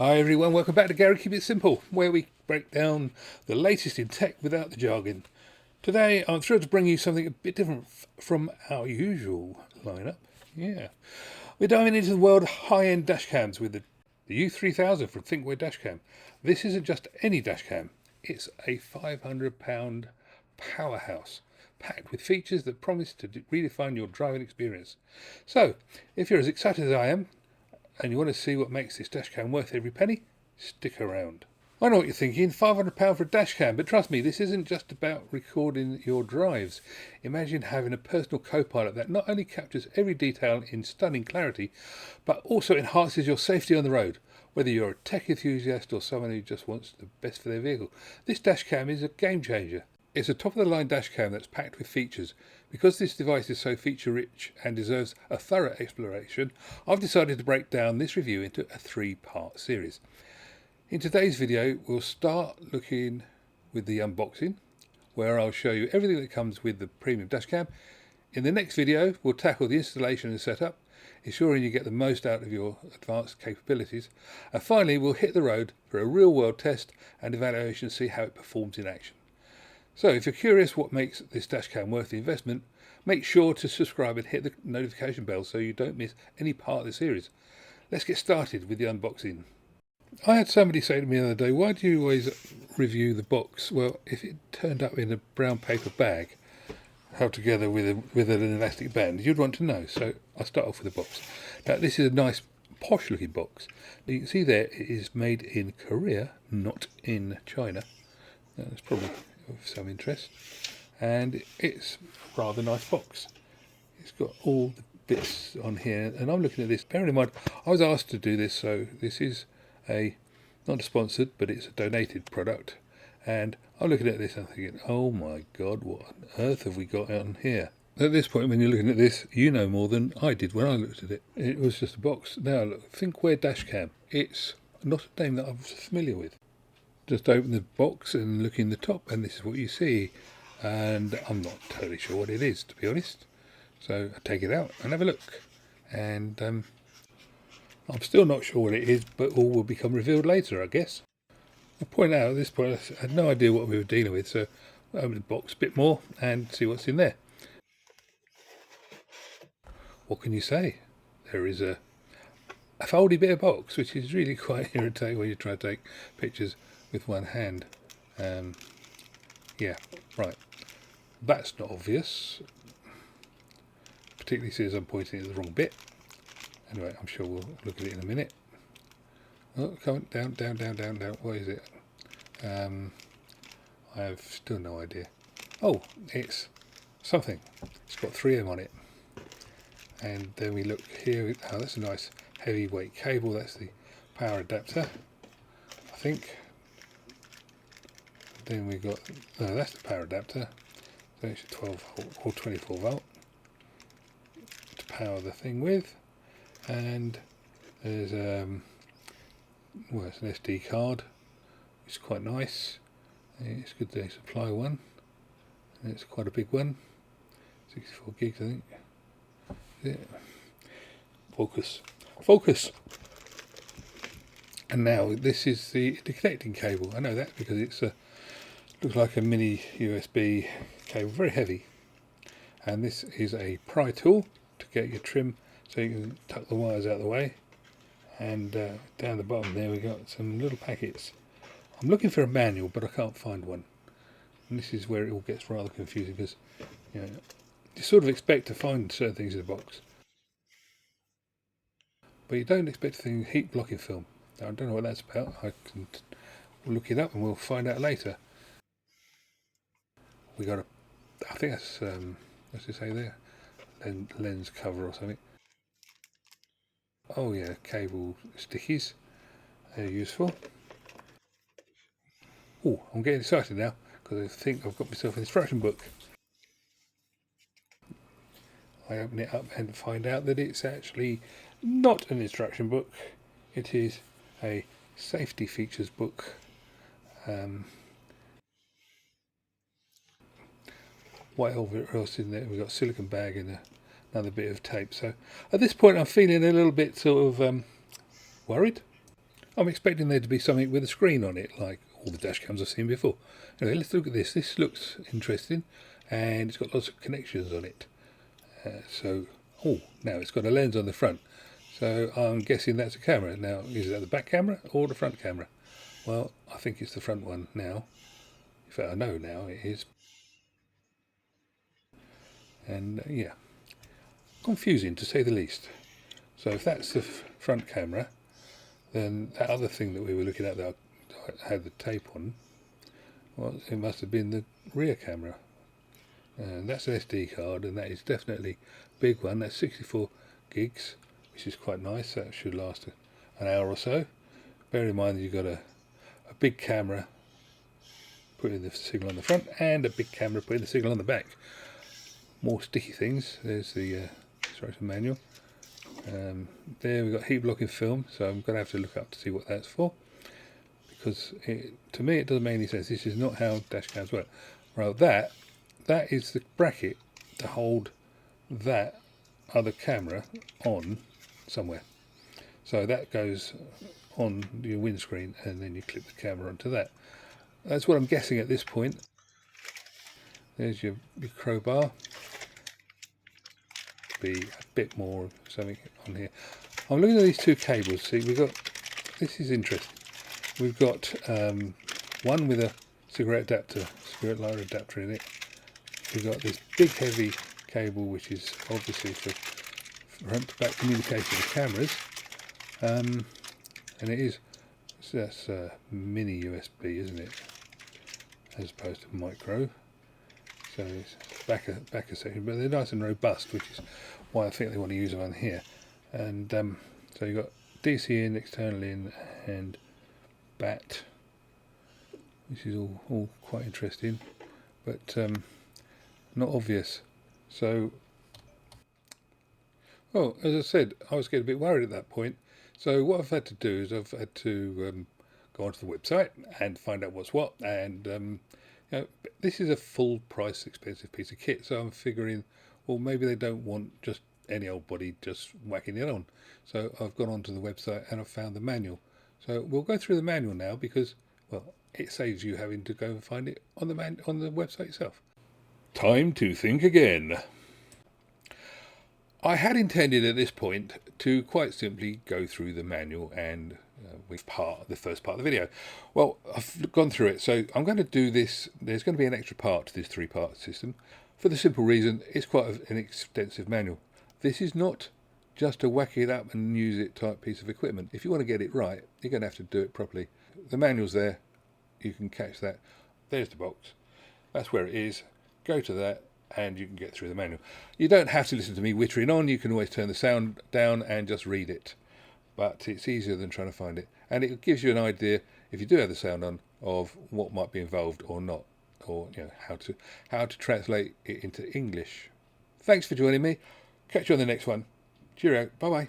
Hi everyone, welcome back to Gary Keep It Simple, where we break down the latest in tech without the jargon. Today I'm thrilled to bring you something a bit different from our usual lineup. Yeah, we're diving into the world of high-end dash cams with the U3000 from Thinkware Dash Cam. This isn't just any dash cam, it's a £500 powerhouse packed with features that promise to redefine your driving experience. So, if you're as excited as I am, and you want to see what makes this dash cam worth every penny, stick around. I know what you're thinking, £500 for a dash cam, but trust me, this isn't just about recording your drives. Imagine having a personal co-pilot that not only captures every detail in stunning clarity, but also enhances your safety on the road. Whether you're a tech enthusiast or someone who just wants the best for their vehicle, this dash cam is a game changer. It's a top-of-the-line dash cam that's packed with features. Because this device is so feature-rich and deserves a thorough exploration, I've decided to break down this review into a three-part series. In today's video, we'll start looking with the unboxing, where I'll show you everything that comes with the premium dash cam. In the next video, we'll tackle the installation and setup, ensuring you get the most out of your advanced capabilities. And finally, we'll hit the road for a real-world test and evaluation to see how it performs in action. So if you're curious what makes this dash cam worth the investment, make sure to subscribe and hit the notification bell so you don't miss any part of the series. Let's get started with the unboxing. I had somebody say to me the other day, why do you always review the box? Well, if it turned up in a brown paper bag held together with an elastic band, you'd want to know. So I'll start off with the box. Now this is a nice posh looking box. You can see there it is made in Korea, not in China. That's probably of some interest, and it's a rather nice box. It's got all the bits on here, and I'm looking at this, bearing in mind I was asked to do this, so this is not a sponsored, but it's a donated product, and I'm looking at this and thinking, oh my god, what on earth have we got on here? At this point, when you're looking at this, you know more than I did when I looked at it. It was just a box. Now look, Thinkware Dash Cam. It's not a name that I was familiar with. Just open the box and look in the top, and this is what you see, and I'm not totally sure what it is, to be honest. So I take it out and have a look, and I'm still not sure what it is, but all will become revealed later, I guess. I'll point out at this point I had no idea what we were dealing with, so I'll open the box a bit more and see what's in there. What can you say? There is a foldy bit of box, which is really quite irritating when you try to take pictures with one hand. Yeah, right. That's not obvious, particularly since I'm pointing at the wrong bit. Anyway, I'm sure we'll look at it in a minute. Oh, come on, down. What is it? I have still no idea. Oh, it's something. It's got 3M on it. And then we look here. Oh, that's a nice heavyweight cable. That's the power adapter, I think. Then we got, no, that's the power adapter. So it's 12 volt or 24 volt to power the thing with. And there's well, it's an SD card, which is quite nice. It's good they supply one. And it's quite a big one, 64 gigs, I think. Yeah. Focus. And now this is the connecting cable. I know that because it's a looks like a mini USB cable, very heavy. And this is a pry tool to get your trim, so you can tuck the wires out of the way. And down the bottom there we got some little packets. I'm looking for a manual, but I can't find one. And this is where it all gets rather confusing, because you sort of expect to find certain things in the box, but you don't expect to find heat blocking film. Now, I don't know what that's about. We'll look it up and we'll find out later. We got I think that's what's it say there? Lens cover or something. Oh yeah, cable stickies. They're useful. Oh, I'm getting excited now because I think I've got myself an instruction book. I open it up and find out that it's actually not an instruction book. It is a safety features book. What else in there? We've got a silicone bag and another bit of tape. So at this point I'm feeling a little bit sort of worried. I'm expecting there to be something with a screen on it, like all the dash cams I've seen before. Anyway, let's look at this. This looks interesting, and it's got lots of connections on it. Now it's got a lens on the front. So I'm guessing that's a camera. Now, is that the back camera or the front camera? Well, I think it's the front one now. In fact, I know now it is. And yeah, confusing to say the least. So if that's the front camera, then that other thing that we were looking at that I had the tape on, well, it must have been the rear camera. And that's an SD card, and that is definitely a big one. That's 64 gigs, which is quite nice. That should last an hour or so. Bear in mind that you've got a big camera putting the signal on the front and a big camera putting the signal on the back. More sticky things. There's the instruction manual. There we've got heat blocking film, so I'm going to have to look up to see what that's for, because to me it doesn't make any sense. This is not how dash cams work. Well, that is the bracket to hold that other camera on somewhere. So that goes on your windscreen, and then you clip the camera onto that. That's what I'm guessing at this point. There's your crowbar. Be a bit more of something on here. I'm looking at these two cables. See, this is interesting. We've got one with a cigarette lighter adapter in it. We've got this big heavy cable, which is obviously for front to back communication with cameras, and that's mini USB, isn't it, as opposed to micro. So it's back a section, but they're nice and robust, which is why I think they want to use them on here. And so you've got DC in, external in, and BAT, which is all quite interesting, but not obvious. So, well, as I said, I was getting a bit worried at that point. So what I've had to do is I've had to go onto the website and find out what's what, and this is a full price expensive piece of kit, so I'm figuring, well, maybe they don't want just any old body just whacking it on. So I've gone onto the website and I've found the manual. So we'll go through the manual now, because, well, it saves you having to go and find it on the website itself. Time to think again. I had intended at this point to quite simply go through the manual and with the first part of the video. Well, I've gone through it, so I'm going to do this. There's going to be an extra part to this 3-part system, for the simple reason it's quite an extensive manual. This is not just a whack it up and use it type piece of equipment. If you want to get it right, you're going to have to do it properly. The manual's there, you can catch that. There's the box, that's where it is. Go to that and you can get through the manual. You don't have to listen to me whittering on. You can always turn the sound down and just read it, but it's easier than trying to find it, and it gives you an idea, if you do have the sound on, of what might be involved or not, or how to translate it into English. Thanks for joining me. Catch you on the next one. Cheerio. Bye bye.